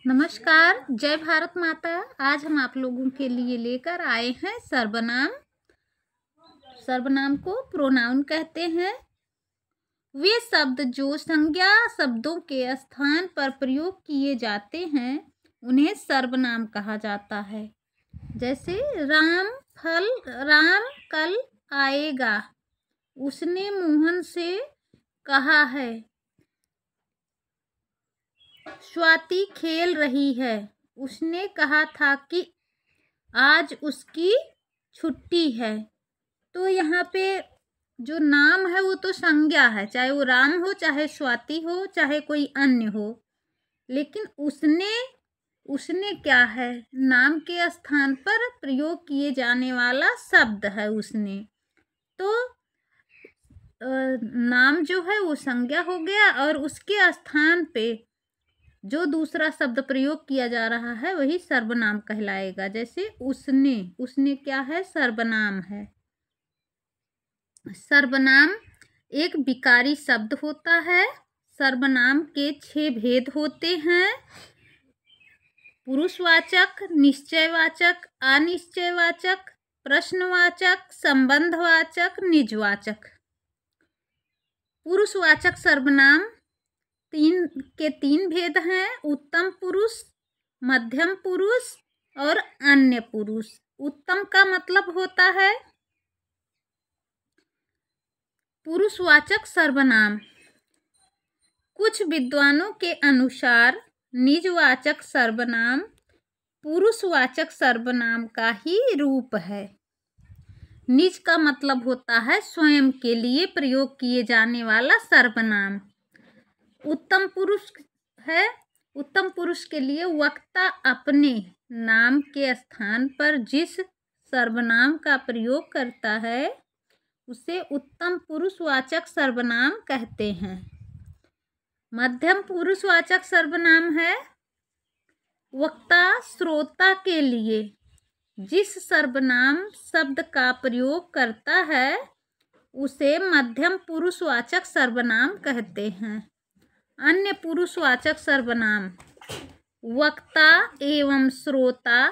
नमस्कार, जय भारत माता। आज हम आप लोगों के लिए लेकर आए हैं सर्वनाम। सर्वनाम को प्रोनाउन कहते हैं। वे शब्द जो संज्ञा शब्दों के स्थान पर प्रयोग किए जाते हैं उन्हें सर्वनाम कहा जाता है। जैसे राम कल आएगा, उसने मोहन से कहा है। स्वाति खेल रही है, उसने कहा था कि आज उसकी छुट्टी है। तो यहाँ पे जो नाम है वो तो संज्ञा है, चाहे वो राम हो, चाहे स्वाति हो, चाहे कोई अन्य हो। लेकिन उसने क्या है, नाम के स्थान पर प्रयोग किए जाने वाला शब्द है उसने। तो नाम जो है वो संज्ञा हो गया और उसके स्थान पे जो दूसरा शब्द प्रयोग किया जा रहा है वही सर्वनाम कहलाएगा। जैसे उसने क्या है, सर्वनाम है। सर्वनाम एक विकारी शब्द होता है। सर्वनाम के 6 भेद होते हैं: पुरुषवाचक, निश्चयवाचक, अनिश्चयवाचक, प्रश्नवाचक, संबंधवाचक, निजवाचक। पुरुषवाचक सर्वनाम 3 भेद हैं: उत्तम पुरुष, मध्यम पुरुष और अन्य पुरुष। उत्तम का मतलब होता है पुरुषवाचक सर्वनाम। कुछ विद्वानों के अनुसार निजवाचक सर्वनाम पुरुषवाचक सर्वनाम का ही रूप है। निज का मतलब होता है स्वयं के लिए प्रयोग किए जाने वाला सर्वनाम। उत्तम पुरुष है, उत्तम पुरुष के लिए वक्ता अपने नाम के स्थान पर जिस सर्वनाम का प्रयोग करता है उसे उत्तम पुरुषवाचक सर्वनाम कहते हैं। मध्यम पुरुषवाचक सर्वनाम है वक्ता श्रोता के लिए जिस सर्वनाम शब्द का प्रयोग करता है उसे मध्यम पुरुषवाचक सर्वनाम कहते हैं। अन्य पुरुषवाचक सर्वनाम वक्ता एवं श्रोता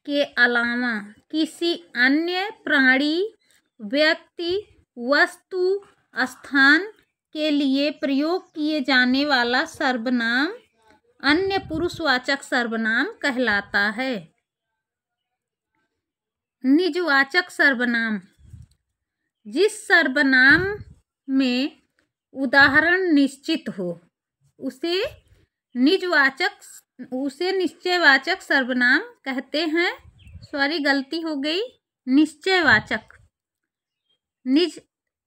के अलावा किसी अन्य प्राणी, व्यक्ति, वस्तु, स्थान के लिए प्रयोग किए जाने वाला सर्वनाम अन्य पुरुषवाचक सर्वनाम कहलाता है। निजवाचक सर्वनाम जिस सर्वनाम में उदाहरण निश्चित हो उसे निश्चयवाचक सर्वनाम कहते हैं। सॉरी, गलती हो गई, निश्चयवाचक। निज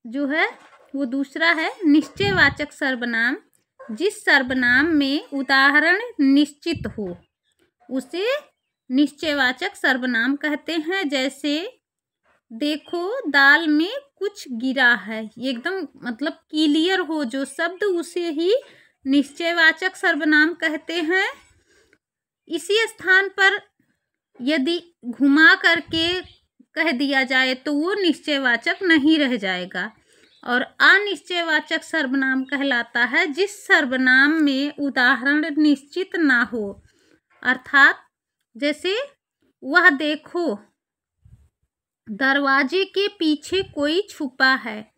जो है वो दूसरा है। निश्चयवाचक सर्वनाम जिस सर्वनाम में उदाहरण निश्चित हो उसे निश्चयवाचक सर्वनाम कहते हैं। जैसे देखो दाल में कुछ गिरा है, एकदम मतलब क्लियर हो जो शब्द उसे ही निश्चयवाचक सर्वनाम कहते हैं। इसी स्थान पर यदि घुमा करके कह दिया जाए तो वो निश्चयवाचक नहीं रह जाएगा। और अनिश्चयवाचक सर्वनाम कहलाता है जिस सर्वनाम में उदाहरण निश्चित ना हो। अर्थात जैसे वह देखो दरवाजे के पीछे कोई छुपा है।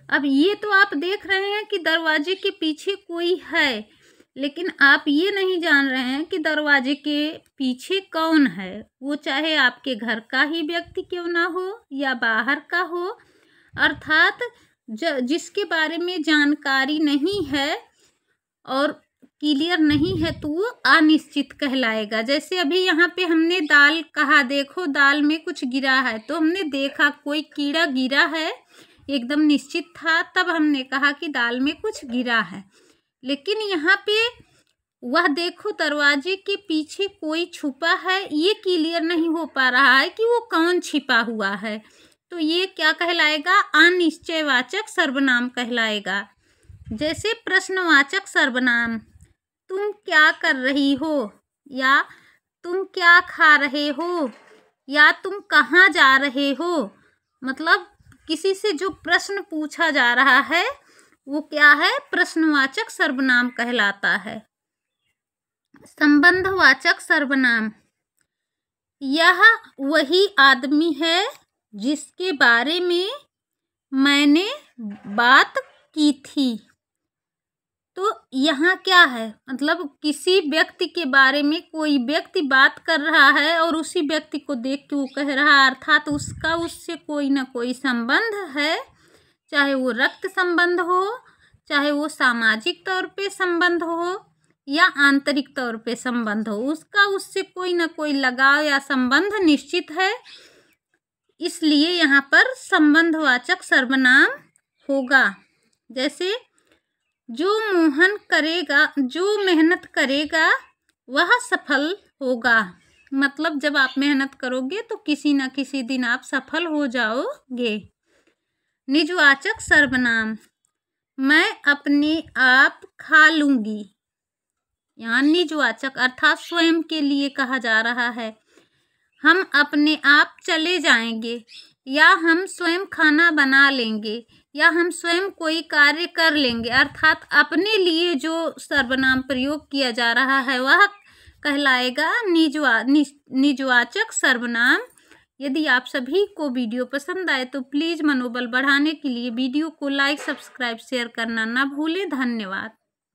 अब ये तो आप देख रहे हैं कि दरवाजे के पीछे कोई है, लेकिन आप ये नहीं जान रहे हैं कि दरवाजे के पीछे कौन है। वो चाहे आपके घर का ही व्यक्ति क्यों ना हो या बाहर का हो। अर्थात जिसके बारे में जानकारी नहीं है और क्लियर नहीं है तो वो अनिश्चित कहलाएगा। जैसे अभी यहाँ पे हमने दाल कहा, देखो दाल में कुछ गिरा है, तो हमने देखा कोई कीड़ा गिरा है, एकदम निश्चित था, तब हमने कहा कि दाल में कुछ गिरा है। लेकिन यहाँ पे वह देखो दरवाजे के पीछे कोई छुपा है, ये क्लियर नहीं हो पा रहा है कि वो कौन छिपा हुआ है। तो ये क्या कहलाएगा, अनिश्चयवाचक सर्वनाम कहलाएगा। जैसे प्रश्नवाचक सर्वनाम तुम क्या कर रही हो, या तुम क्या खा रहे हो, या तुम कहाँ जा रहे हो। मतलब किसी से जो प्रश्न पूछा जा रहा है वो क्या है, प्रश्नवाचक सर्वनाम कहलाता है। संबंधवाचक सर्वनाम, यह वही आदमी है जिसके बारे में मैंने बात की थी। तो यहाँ क्या है, मतलब किसी व्यक्ति के बारे में कोई व्यक्ति बात कर रहा है और उसी व्यक्ति को देख के वो कह रहा है, अर्थात उसका उससे कोई ना कोई संबंध है, चाहे वो रक्त संबंध हो, चाहे वो सामाजिक तौर पे संबंध हो या आंतरिक तौर पे संबंध हो, उसका उससे कोई ना कोई लगाव या संबंध निश्चित है। इसलिए यहाँ पर संबंधवाचक सर्वनाम होगा। जैसे जो मेहनत करेगा वह सफल होगा, मतलब जब आप मेहनत करोगे तो किसी न किसी दिन आप सफल हो जाओगे। निजवाचक सर्वनाम, मैं अपने आप खा लूँगी, यहाँ निजवाचक अर्थात स्वयं के लिए कहा जा रहा है। हम अपने आप चले जाएंगे, या हम स्वयं खाना बना लेंगे, या हम स्वयं कोई कार्य कर लेंगे, अर्थात अपने लिए जो सर्वनाम प्रयोग किया जा रहा है वह कहलाएगा निजवाचक सर्वनाम। यदि आप सभी को वीडियो पसंद आए तो प्लीज़ मनोबल बढ़ाने के लिए वीडियो को लाइक, सब्सक्राइब, शेयर करना ना भूलें। धन्यवाद।